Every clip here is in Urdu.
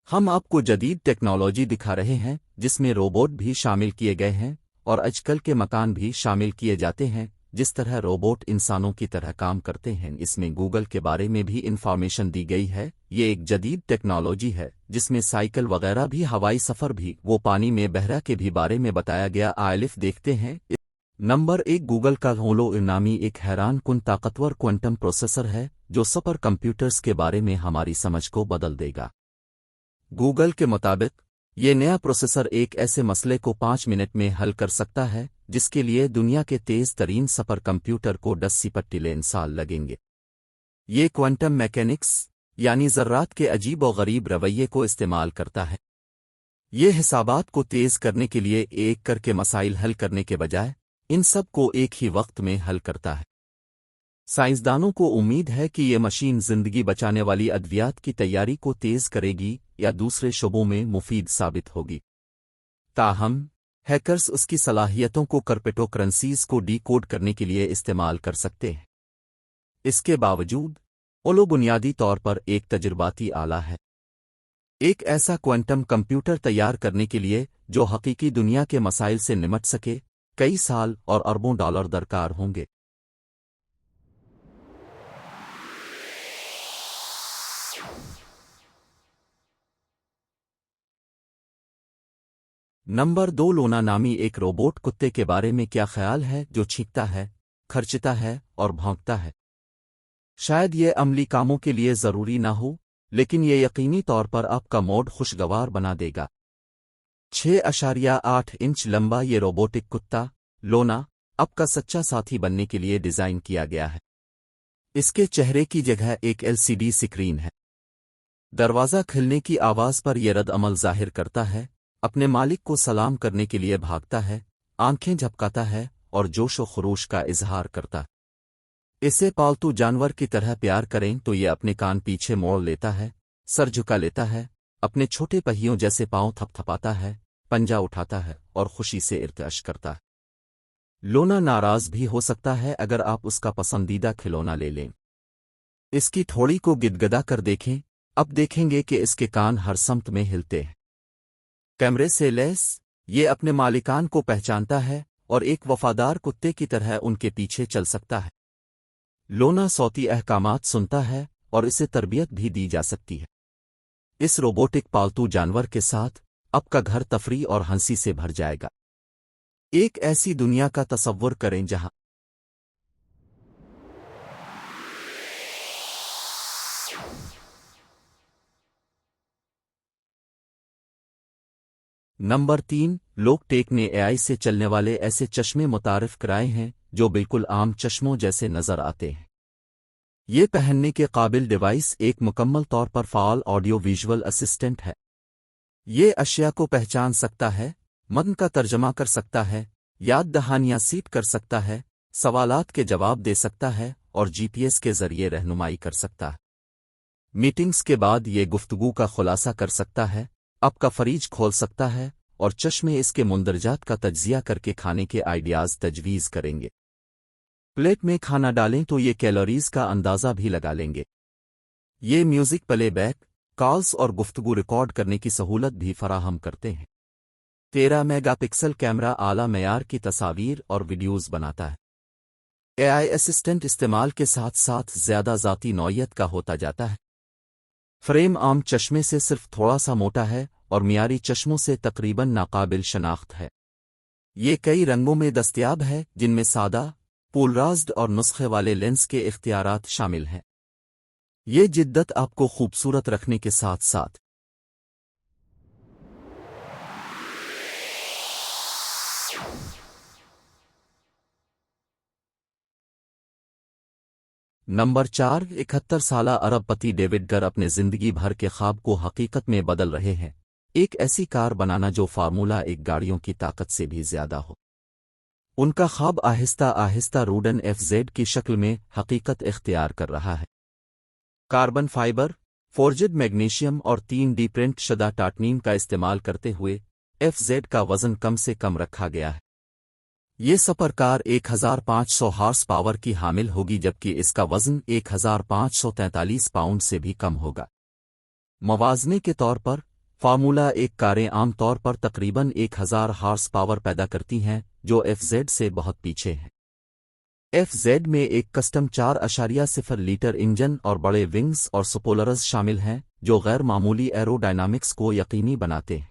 ہم آپ کو جدید ٹیکنالوجی دکھا رہے ہیں جس میں روبوٹ بھی شامل کیے گئے ہیں اور آج کل کے مکان بھی شامل کیے جاتے ہیں جس طرح روبوٹ انسانوں کی طرح کام کرتے ہیں۔ اس میں گوگل کے بارے میں بھی انفارمیشن دی گئی ہے۔ یہ ایک جدید ٹیکنالوجی ہے جس میں سائیکل وغیرہ بھی، ہوائی سفر بھی، وہ پانی میں بحرہ کے بھی بارے میں بتایا گیا۔ آئلف دیکھتے ہیں۔ نمبر 1 گوگل کا ہولو نامی ایک حیران کن طاقتور کوانٹم پروسیسر ہے جو سپر کمپیوٹرز کے بارے میں ہماری سمجھ کو بدل دے گا۔ گوگل کے مطابق یہ نیا پروسیسر ایک ایسے مسئلے کو 5 منٹ میں حل کر سکتا ہے جس کے لیے دنیا کے تیز ترین سپر کمپیوٹر کو 10 ٹریلین سال لگیں گے۔ یہ کوانٹم میکینکس یعنی ذرات کے عجیب و غریب رویے کو استعمال کرتا ہے۔ یہ حسابات کو تیز کرنے کے لیے ایک کر کے مسائل حل کرنے کے بجائے ان سب کو ایک ہی وقت میں حل کرتا ہے۔ سائنسدانوں کو امید ہے کہ یہ مشین زندگی بچانے والی ادویات کی تیاری کو تیز کرے گی یا دوسرے شعبوں میں مفید ثابت ہوگی۔ تاہم ہیکرز اس کی صلاحیتوں کو کرپٹو کرنسیز کو ڈی کوڈ کرنے کے لیے استعمال کر سکتے ہیں۔ اس کے باوجود اولو بنیادی طور پر ایک تجرباتی آلہ ہے، ایک ایسا کوانٹم کمپیوٹر تیار کرنے کے لیے جو حقیقی دنیا کے مسائل سے نمٹ سکے کئی سال اور اربوں ڈالر درکار ہوں گے۔ نمبر 2 لونا نامی ایک روبوٹ کتے کے بارے میں کیا خیال ہے جو چھینکتا ہے، کھرچتا ہے اور بھونکتا ہے؟ شاید یہ عملی کاموں کے لیے ضروری نہ ہو، لیکن یہ یقینی طور پر آپ کا موڈ خوشگوار بنا دے گا۔ 6.8 انچ لمبا یہ روبوٹک کتا لونا آپ کا سچا ساتھی بننے کے لیے ڈیزائن کیا گیا ہے۔ اس کے چہرے کی جگہ ایک LCD سکرین ہے۔ دروازہ کھلنے کی آواز پر یہ رد عمل ظاہر کرتا ہے، اپنے مالک کو سلام کرنے کے لیے بھاگتا ہے، آنکھیں جھپکاتا ہے اور جوش و خروش کا اظہار کرتا ہے۔ اسے پالتو جانور کی طرح پیار کریں تو یہ اپنے کان پیچھے موڑ لیتا ہے، سر جھکا لیتا ہے، اپنے چھوٹے پہیوں جیسے پاؤں تھپ تھپاتا ہے، پنجہ اٹھاتا ہے اور خوشی سے ارتعاش کرتا ہے۔ لونا ناراض بھی ہو سکتا ہے اگر آپ اس کا پسندیدہ کھلونا لے لیں۔ اس کی تھوڑی کو گدگدا کر دیکھیں، اب دیکھیں گے کہ اس کے کان ہر سمت میں ہلتے ہیں۔ کیمرے سے لیس یہ اپنے مالکان کو پہچانتا ہے اور ایک وفادار کتے کی طرح ان کے پیچھے چل سکتا ہے۔ لونا صوتی احکامات سنتا ہے اور اسے تربیت بھی دی جا سکتی ہے۔ اس روبوٹک پالتو جانور کے ساتھ آپ کا گھر تفریح اور ہنسی سے بھر جائے گا۔ ایک ایسی دنیا کا تصور کریں جہاں نمبر 3 لوگ ٹیک نے AI سے چلنے والے ایسے چشمے متعارف کرائے ہیں جو بالکل عام چشموں جیسے نظر آتے ہیں۔ یہ پہننے کے قابل ڈیوائس ایک مکمل طور پر فعال آڈیو ویژول اسسٹنٹ ہے۔ یہ اشیاء کو پہچان سکتا ہے، متن کا ترجمہ کر سکتا ہے، یاد دہانیاں سیٹ کر سکتا ہے، سوالات کے جواب دے سکتا ہے اور GPS کے ذریعے رہنمائی کر سکتا ہے۔ میٹنگز کے بعد یہ گفتگو کا خلاصہ کر سکتا ہے، آپ کا فریج کھول سکتا ہے اور چشمے اس کے مندرجات کا تجزیہ کر کے کھانے کے آئیڈیاز تجویز کریں گے۔ پلیٹ میں کھانا ڈالیں تو یہ کیلوریز کا اندازہ بھی لگا لیں گے۔ یہ میوزک پلے بیک، کالز اور گفتگو ریکارڈ کرنے کی سہولت بھی فراہم کرتے ہیں۔ 13 میگا پکسل کیمرہ اعلیٰ معیار کی تصاویر اور ویڈیوز بناتا ہے۔ AI اسسٹنٹ استعمال کے ساتھ ساتھ زیادہ ذاتی نوعیت کا ہوتا جاتا ہے۔ فریم عام چشمے سے صرف تھوڑا سا موٹا ہے اور معیاری چشموں سے تقریباً ناقابل شناخت ہے۔ یہ کئی رنگوں میں دستیاب ہے جن میں سادہ، پولرائزڈ اور نسخے والے لینس کے اختیارات شامل ہیں۔ یہ جدت آپ کو خوبصورت رکھنے کے ساتھ ساتھ نمبر 4 71 سالہ ارب پتی ڈیوڈ گر اپنے زندگی بھر کے خواب کو حقیقت میں بدل رہے ہیں، ایک ایسی کار بنانا جو فارمولا 1 گاڑیوں کی طاقت سے بھی زیادہ ہو۔ ان کا خواب آہستہ آہستہ روڈن FZ کی شکل میں حقیقت اختیار کر رہا ہے۔ کاربن فائبر، فورجڈ میگنیشیم اور 3D پرنٹ شدہ ٹاٹنیم کا استعمال کرتے ہوئے FZ کا وزن کم سے کم رکھا گیا ہے۔ یہ سپر کار 1500 ہارس پاور کی حامل ہوگی جبکہ اس کا وزن 1543 پاؤنڈ سے بھی کم ہوگا۔ موازنے کے طور پر فارمولا ایک کاریں عام طور پر تقریباً 1000 ہارس پاور پیدا کرتی ہیں جو ایف زیڈ سے بہت پیچھے ہیں۔ ایف زیڈ میں ایک کسٹم 4.0 لیٹر انجن اور بڑے ونگز اور سپولرز شامل ہیں جو غیر معمولی ایرو ڈائنامکس کو یقینی بناتے ہیں۔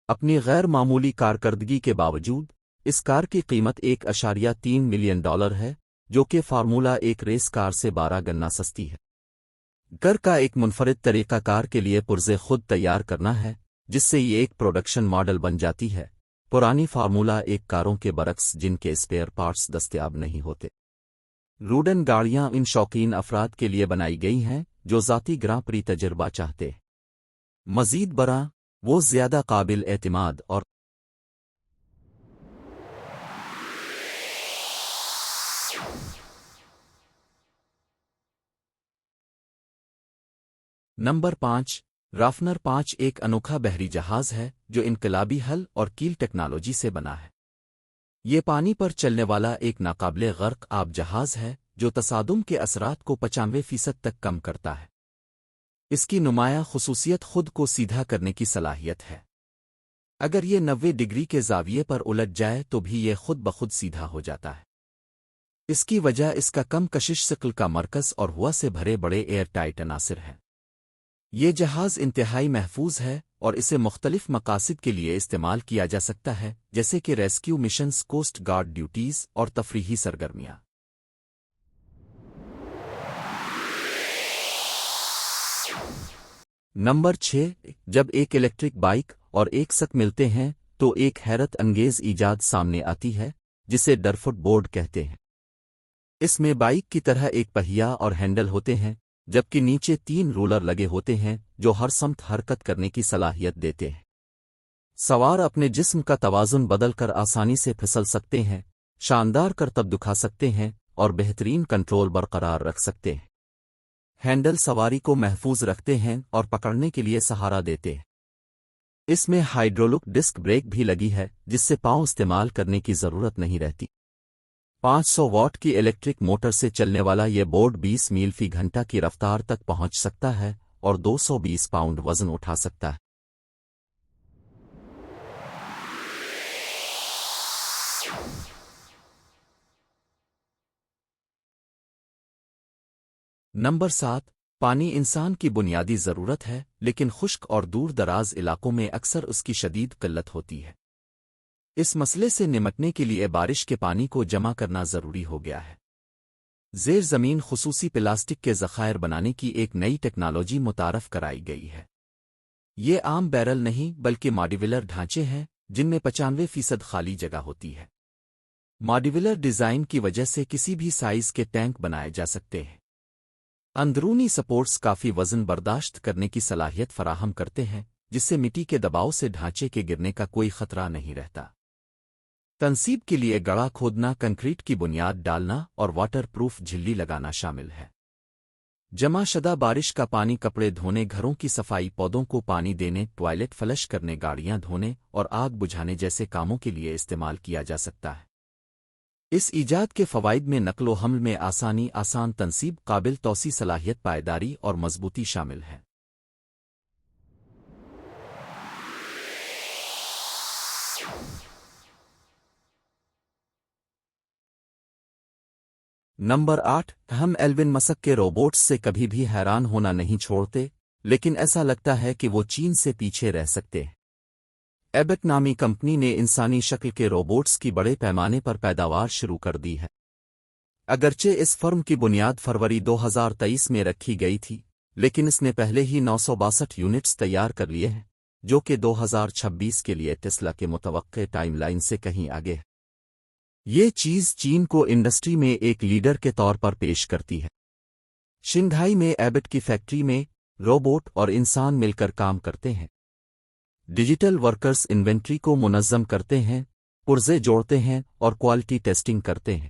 اپنی غیر معمولی کارکردگی کے باوجود اس کار کی قیمت $1.3 ملین ہے، جو کہ فارمولا ایک ریس کار سے 12 گنا سستی ہے۔ گھر کا ایک منفرد طریقہ کار کے لیے پرزے خود تیار کرنا ہے، جس سے یہ ایک پروڈکشن ماڈل بن جاتی ہے، پرانی فارمولا ایک کاروں کے برعکس جن کے اسپیئر پارٹس دستیاب نہیں ہوتے۔ روڈن گاڑیاں ان شوقین افراد کے لیے بنائی گئی ہیں جو ذاتی گراں پری تجربہ چاہتے ہیں۔ مزید برآں، وہ زیادہ قابل اعتماد اور نمبر 5 رافنر 5 ایک انوکھا بحری جہاز ہے جو انقلابی حل اور کیل ٹیکنالوجی سے بنا ہے۔ یہ پانی پر چلنے والا ایک ناقابل غرق آب جہاز ہے جو تصادم کے اثرات کو 95% تک کم کرتا ہے۔ اس کی نمایاں خصوصیت خود کو سیدھا کرنے کی صلاحیت ہے۔ اگر یہ 90 ڈگری کے زاویے پر الٹ جائے تو بھی یہ خود بخود سیدھا ہو جاتا ہے۔ اس کی وجہ اس کا کم کشش ثقل کا مرکز اور ہوا سے بھرے بڑے ایئر ٹائٹ عناصر ہیں۔ یہ جہاز انتہائی محفوظ ہے اور اسے مختلف مقاصد کے لیے استعمال کیا جا سکتا ہے، جیسے کہ rescue missions, coast guard duties اور تفریحی سرگرمیاں۔ نمبر 6 جب ایک الیکٹرک بائک اور ایک سک ملتے ہیں تو ایک حیرت انگیز ایجاد سامنے آتی ہے جسے ڈرفٹ بورڈ کہتے ہیں۔ اس میں بائک کی طرح ایک پہیا اور ہینڈل ہوتے ہیں، جبکہ نیچے 3 رولر لگے ہوتے ہیں جو ہر سمت حرکت کرنے کی صلاحیت دیتے ہیں۔ سوار اپنے جسم کا توازن بدل کر آسانی سے پھسل سکتے ہیں، شاندار کرتب دکھا سکتے ہیں اور بہترین کنٹرول برقرار رکھ سکتے ہیں۔ ہینڈل سواری کو محفوظ رکھتے ہیں اور پکڑنے کے لیے سہارا دیتے ہیں۔ اس میں ہائیڈرولک ڈسک بریک بھی لگی ہے جس سے پاؤں استعمال کرنے کی ضرورت نہیں رہتی۔ 500 واٹ کی الیکٹرک موٹر سے چلنے والا یہ بورڈ 20 میل فی گھنٹہ کی رفتار تک پہنچ سکتا ہے اور 220 پاؤنڈ وزن اٹھا سکتا ہے۔ نمبر 7 پانی انسان کی بنیادی ضرورت ہے، لیکن خشک اور دور دراز علاقوں میں اکثر اس کی شدید قلت ہوتی ہے۔ اس مسئلے سے نمٹنے کے لیے بارش کے پانی کو جمع کرنا ضروری ہو گیا ہے۔ زیر زمین خصوصی پلاسٹک کے ذخائر بنانے کی ایک نئی ٹیکنالوجی متعارف کرائی گئی ہے۔ یہ عام بیرل نہیں بلکہ ماڈیولر ڈھانچے ہیں جن میں 95% خالی جگہ ہوتی ہے۔ ماڈیولر ڈیزائن کی وجہ سے کسی بھی سائز کے ٹینک بنائے جا سکتے ہیں۔ اندرونی سپورٹس کافی وزن برداشت کرنے کی صلاحیت فراہم کرتے ہیں، جس سے مٹی کے دباؤ سے ڈھانچے کے گرنے کا کوئی خطرہ نہیں رہتا۔ تنصیب کے لیے گڑھا کھودنا، کنکریٹ کی بنیاد ڈالنا اور واٹر پروف جھلی لگانا شامل ہے۔ جمع شدہ بارش کا پانی کپڑے دھونے، گھروں کی صفائی، پودوں کو پانی دینے، ٹوائلٹ فلش کرنے، گاڑیاں دھونے اور آگ بجھانے جیسے کاموں کے لیے استعمال کیا جا سکتا ہے۔ اس ایجاد کے فوائد میں نقل و حمل میں آسانی، آسان تنصیب، قابل توسیع صلاحیت، پائیداری اور مضبوطی شامل ہے۔ نمبر 8 ہم ایلون مسک کے روبوٹس سے کبھی بھی حیران ہونا نہیں چھوڑتے، لیکن ایسا لگتا ہے کہ وہ چین سے پیچھے رہ سکتے ہیں۔ ایبٹ نامی کمپنی نے انسانی شکل کے روبوٹس کی بڑے پیمانے پر پیداوار شروع کر دی ہے۔ اگرچہ اس فرم کی بنیاد فروری 2023 میں رکھی گئی تھی، لیکن اس نے پہلے ہی 962 یونٹس تیار کر لیے ہیں، جو کہ 2026 کے لیے ٹیسلا کے متوقع ٹائم لائن سے کہیں آگے ہے۔ یہ چیز چین کو انڈسٹری میں ایک لیڈر کے طور پر پیش کرتی ہے۔ شنگھائی میں ایبٹ کی فیکٹری میں روبوٹ اور انسان مل کر کام کرتے ہیں۔ ڈیجیٹل ورکرز انوینٹری کو منظم کرتے ہیں، پرزے جوڑتے ہیں اور کوالٹی ٹیسٹنگ کرتے ہیں۔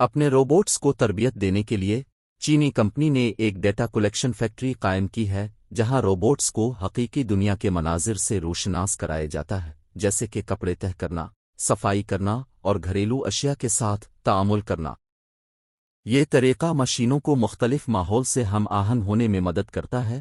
اپنے روبوٹس کو تربیت دینے کے لیے چینی کمپنی نے ایک ڈیٹا کلیکشن فیکٹری قائم کی ہے جہاں روبوٹس کو حقیقی دنیا کے مناظر سے روشناس کرایا جاتا ہے، جیسے کہ کپڑے تہہ کرنا، صفائی کرنا اور گھریلو اشیاء کے ساتھ تعامل کرنا۔ یہ طریقہ مشینوں کو مختلف ماحول سے ہم آہنگ ہونے میں مدد کرتا ہے